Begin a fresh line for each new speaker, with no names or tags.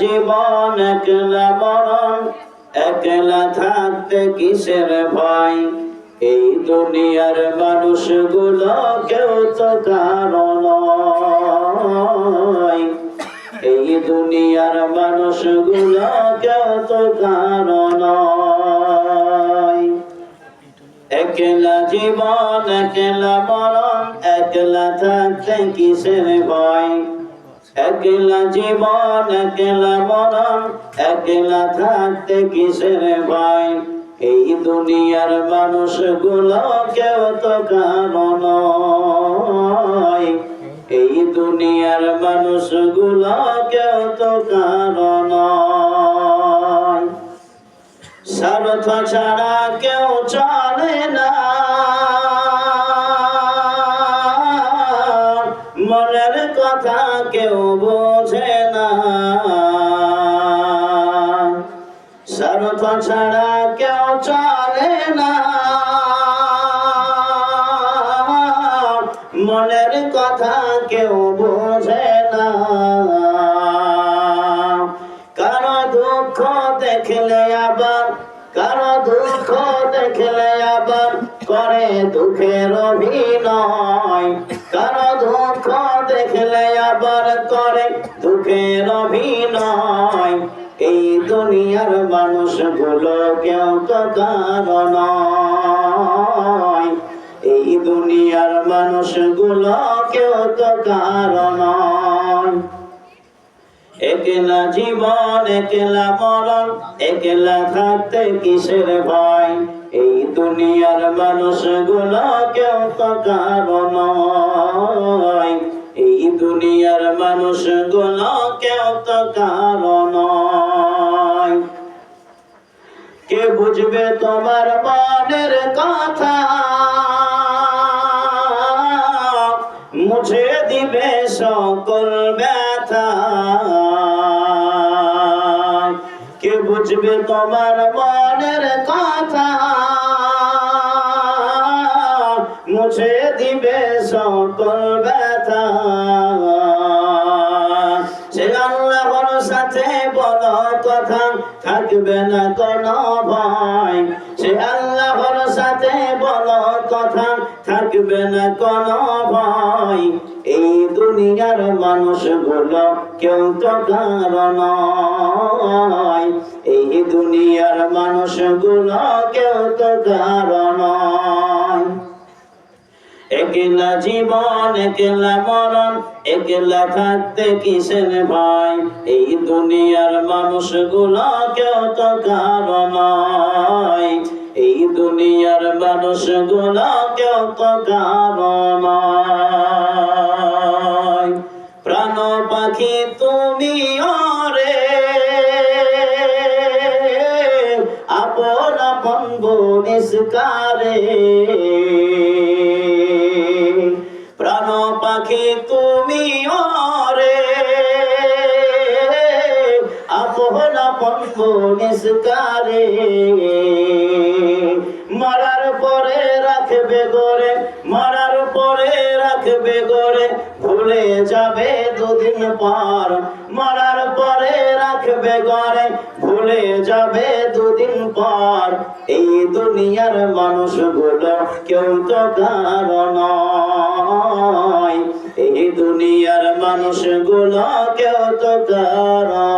জীবন একলা মরণ, একলা থাকতে কিসের ভয়। এই দুনিয়ার মানুষগুলো কেউ তো কারো নয়। এই দুনিয়ার মানুষগুলো কেউ তো কারো নয়। একলা জীবন একলা মরণ, একলা থাকতে কিসের ভয়। একলা জীবন একলা মরণ, একলা থাকতে কিসের ভয়। এই দুনিয়ার মানুষগুলো কেউ তো কারো নয়। এই দুনিয়ার মানুষগুলো কেউ তো কারো নয়। স্বার্থ ছাড়া কেউ চলে না, মনের কথা কেউ বোঝে না। স্বার্থ ছাড়া কেউ চলে না, মনের কথা কেউ বোঝে না। কারো দুঃখ দেখলে আবার, কারো দুঃখ দেখলে আবার করে দুঃখের অভিনয়। কারো দুঃখ দেখলে আবার করে দুঃখের অভিনয়। এই দুনিয়ার মানুষগুলো কেউ তো কারো নয়। এই দুনিয়ার মানুষগুলো কেউ তো কারো নয়। একলা জীবন একলা মরণ, একলা থাকতে কিসের ভয়। এই দুনিয়ার মানুষগুলো কেউ তো কারো নয়। এই দুনিয়ার মানুষগুলো কেউ তো কারো নয়। কে বুঝবে তোমার মনের কথা, মুছে দিবে সকল ব্যথা। কে বুঝবে তোমার মনের কথা, মুছে দিবে সকল ব্যথা। সে আল্লাহর সাথে বলো কথা, থাকবে না কোনো ভয়। সে আল্লাহর সাথে বলো কথা, থাকবে না কোনো ভয়। এই দুনিয়ার মানুষগুলো কেউ তো কারো নয়। এই দুনিয়ার মানুষগুলো কেউ তো কারো নয়। একলা জীবন একলা মরণ, একলা থাকতে কিসের ভয়। এই দুনিয়ার মানুষগুলো কেউ তো কারো নয়। এই দুনিয়ার মানুষগুলো কেউ তো কারো নয়। প্রাণ পাখি তুমি ওরে, আপন আপন বলিস কারে। প্রাণ পাখি তুমি ওরে, আপন আপন বলিস কারে। মরার পরে রাখবে গরে, মরার পরে রাখবে গরে, ভুলে যাবে দুদিন পর। মরার পরে রাখবে গরে, ভুলে যাবে দুদিন পর। এই দুনিয়ার মানুষগুলো কেউ তো কারো নয়। এই দুনিয়ার মানুষগুলো কেউ তো কারো